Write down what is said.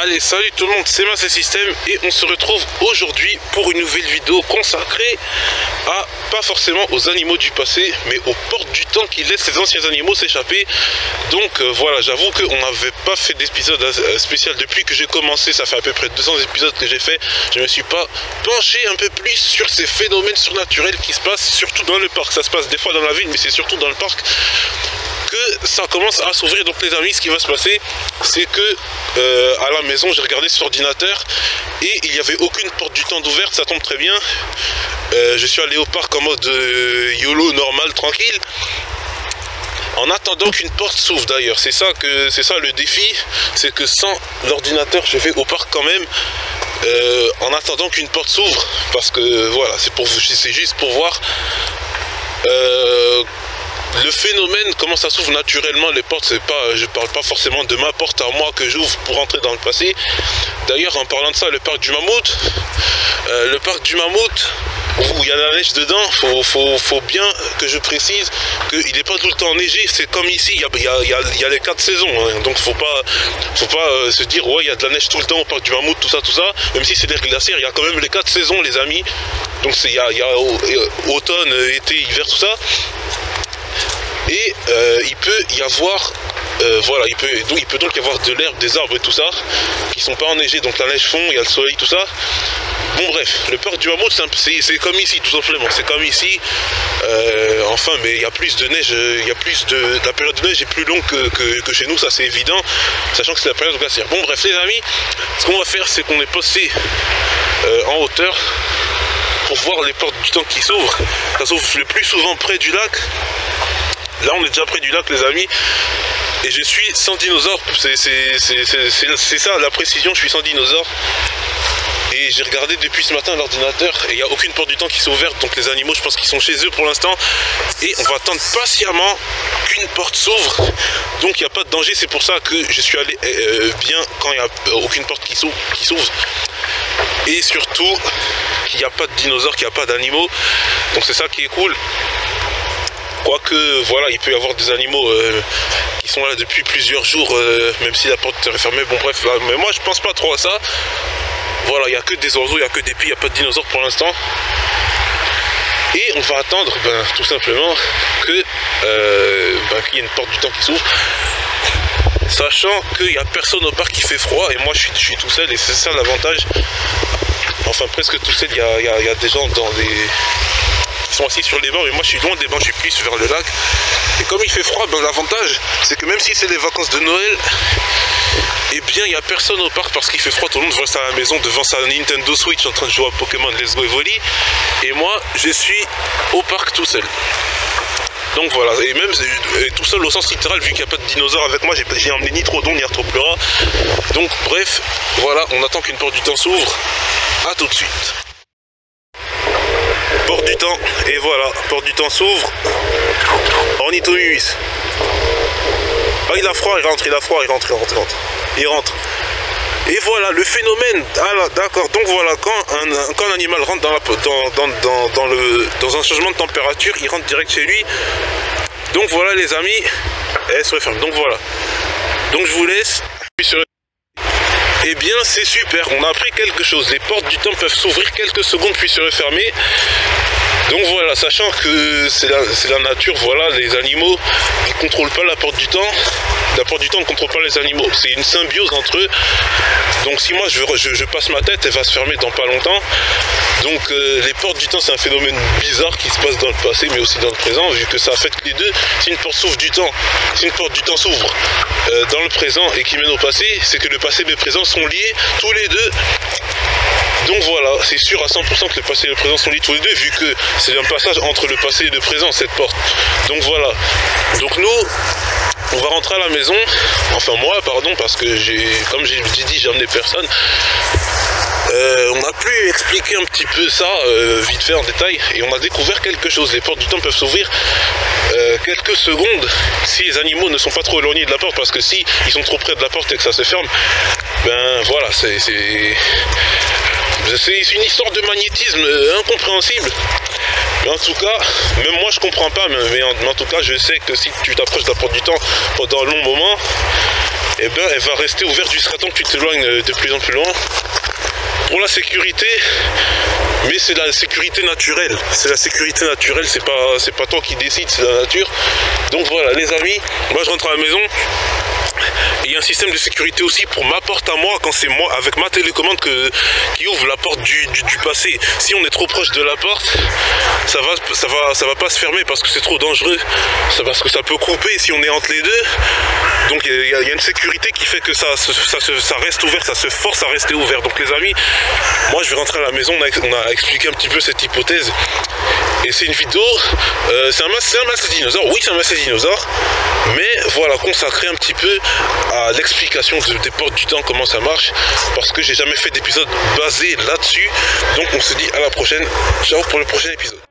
Allez, salut tout le monde, c'est Massé System et on se retrouve aujourd'hui pour une nouvelle vidéo consacrée à, pas forcément aux animaux du passé, mais aux portes du temps qui laissent ces anciens animaux s'échapper. Donc voilà, j'avoue qu'on n'avait pas fait d'épisode spécial depuis que j'ai commencé, ça fait à peu près 200 épisodes que j'ai fait. Je ne me suis pas penché un peu plus sur ces phénomènes surnaturels qui se passent, surtout dans le parc. Ça se passe des fois dans la ville, mais c'est surtout dans le parc que ça commence à s'ouvrir. Donc les amis, ce qui va se passer, c'est que à la maison j'ai regardé sur ordinateur et il n'y avait aucune porte du temps d'ouverte. Ça tombe très bien, je suis allé au parc en mode YOLO normal, tranquille, en attendant qu'une porte s'ouvre. D'ailleurs c'est ça le défi, c'est que sans l'ordinateur je vais au parc quand même, en attendant qu'une porte s'ouvre, parce que voilà, c'est juste pour voir le phénomène, comment ça s'ouvre naturellement les portes. C'est pas, je parle pas forcément de ma porte à moi que j'ouvre pour entrer dans le passé. D'ailleurs, en parlant de ça, le parc du Mammouth, où il y a la neige dedans, faut bien que je précise qu'il n'est pas tout le temps enneigé. C'est comme ici, il y a les 4 saisons, hein. Donc faut pas se dire ouais, il y a de la neige tout le temps au parc du Mammouth, tout ça, même si c'est des glaciaires, il y a quand même les 4 saisons, les amis. Donc il y a automne, été, hiver, tout ça. Et il peut y avoir voilà, il peut donc y avoir de l'herbe, des arbres et tout ça qui sont pas enneigés, donc la neige fond, il y a le soleil, tout ça. Bon bref, le parc du Mammouth c'est comme ici, tout simplement, c'est comme ici, enfin, mais il y a plus de neige, la période de neige est plus longue que chez nous, ça c'est évident, sachant que c'est la période glaciaire. Bon bref les amis, ce qu'on va faire, c'est qu'on est posté en hauteur pour voir les portes du temps qui s'ouvrent. Ça s'ouvre le plus souvent près du lac. Là on est déjà près du lac les amis, et je suis sans dinosaure, c'est ça la précision, je suis sans dinosaure. Et j'ai regardé depuis ce matin l'ordinateur et il n'y a aucune porte du temps qui s'est ouverte, donc les animaux je pense qu'ils sont chez eux pour l'instant. Et on va attendre patiemment qu'une porte s'ouvre, donc il n'y a pas de danger, c'est pour ça que je suis allé bien quand il n'y a aucune porte qui s'ouvre. Et surtout qu'il n'y a pas de dinosaures, qu'il n'y a pas d'animaux, donc c'est ça qui est cool. Quoique, voilà, il peut y avoir des animaux qui sont là depuis plusieurs jours, même si la porte est fermée. Bon, bref, là, mais moi je pense pas trop à ça. Voilà, il n'y a que des oiseaux, il n'y a que des pies, il n'y a pas de dinosaures pour l'instant. Et on va attendre, tout simplement, qu'il y ait une porte du temps qui s'ouvre. Sachant qu'il n'y a personne au parc, qui fait froid, et moi je suis tout seul, et c'est ça l'avantage. Enfin, presque tout seul, il y a des gens qui sont assis sur les bancs, mais moi je suis loin des bancs, je suis plus vers le lac. Et comme il fait froid, l'avantage c'est que même si c'est les vacances de Noël, eh bien il n'y a personne au parc parce qu'il fait froid. Tout le monde reste à la maison devant sa Nintendo Switch en train de jouer à Pokémon Let's Go Evoli, et moi je suis au parc tout seul. Donc voilà, et même tout seul au sens littéral, vu qu'il n'y a pas de dinosaures avec moi, j'ai emmené ni trop d'ondes ni trop pleura. Donc bref, voilà, on attend qu'une porte du temps s'ouvre. A tout de suite. Porte du temps, et voilà, porte du temps s'ouvre. Ornithomimus. Ah, il a froid, il rentre, il rentre. Et voilà le phénomène. Ah, d'accord, donc voilà, quand un animal rentre dans un changement de température, il rentre direct chez lui. Donc voilà les amis, elle se referme. Donc voilà, donc je vous laisse. Eh bien c'est super, on a appris quelque chose. Les portes du temps peuvent s'ouvrir quelques secondes puis se refermer. Donc voilà, sachant que c'est la nature, voilà, les animaux ils ne contrôlent pas la porte du temps. La porte du temps ne contrôle pas les animaux, c'est une symbiose entre eux. Donc si moi je passe ma tête, elle va se fermer dans pas longtemps. Donc les portes du temps c'est un phénomène bizarre qui se passe dans le passé mais aussi dans le présent, vu que ça affecte les deux. Si une porte s'ouvre du temps, si une porte du temps s'ouvre dans le présent et qui mène au passé, c'est que le passé et le présent sont liés tous les deux. Donc voilà, c'est sûr à 100% que le passé et le présent sont liés tous les deux, vu que c'est un passage entre le passé et le présent, cette porte. Donc voilà, donc nous on va rentrer à la maison, enfin moi pardon, parce que comme j'ai dit, j'ai amené personne. On a pu expliquer un petit peu ça vite fait en détail, et on a découvert quelque chose. Les portes du temps peuvent s'ouvrir quelques secondes si les animaux ne sont pas trop éloignés de la porte, parce que si ils sont trop près de la porte et que ça se ferme, voilà, c'est une histoire de magnétisme incompréhensible. Mais en tout cas, même moi je comprends pas, mais en tout cas je sais que si tu t'approches de la porte du temps pendant un long moment, eh ben, elle va rester ouverte jusqu'à temps que tu t'éloignes de plus en plus loin. Pour la sécurité, mais c'est la sécurité naturelle. C'est la sécurité naturelle, c'est pas toi qui décides, c'est la nature. Donc voilà les amis, moi je rentre à la maison. Il y a un système de sécurité aussi pour ma porte à moi, quand c'est moi avec ma télécommande qui ouvre la porte du passé. Si on est trop proche de la porte, ça va pas se fermer parce que c'est trop dangereux, parce que ça peut couper si on est entre les deux. Donc il y a une sécurité qui fait que ça reste ouvert, ça se force à rester ouvert. Donc les amis, moi je vais rentrer à la maison, on a expliqué un petit peu cette hypothèse. Et c'est une vidéo, c'est un masque dinosaure, oui c'est un masque dinosaure, mais voilà, consacré un petit peu à l'explication des portes du temps, comment ça marche, parce que j'ai jamais fait d'épisode basé là-dessus. Donc on se dit à la prochaine, ciao pour le prochain épisode.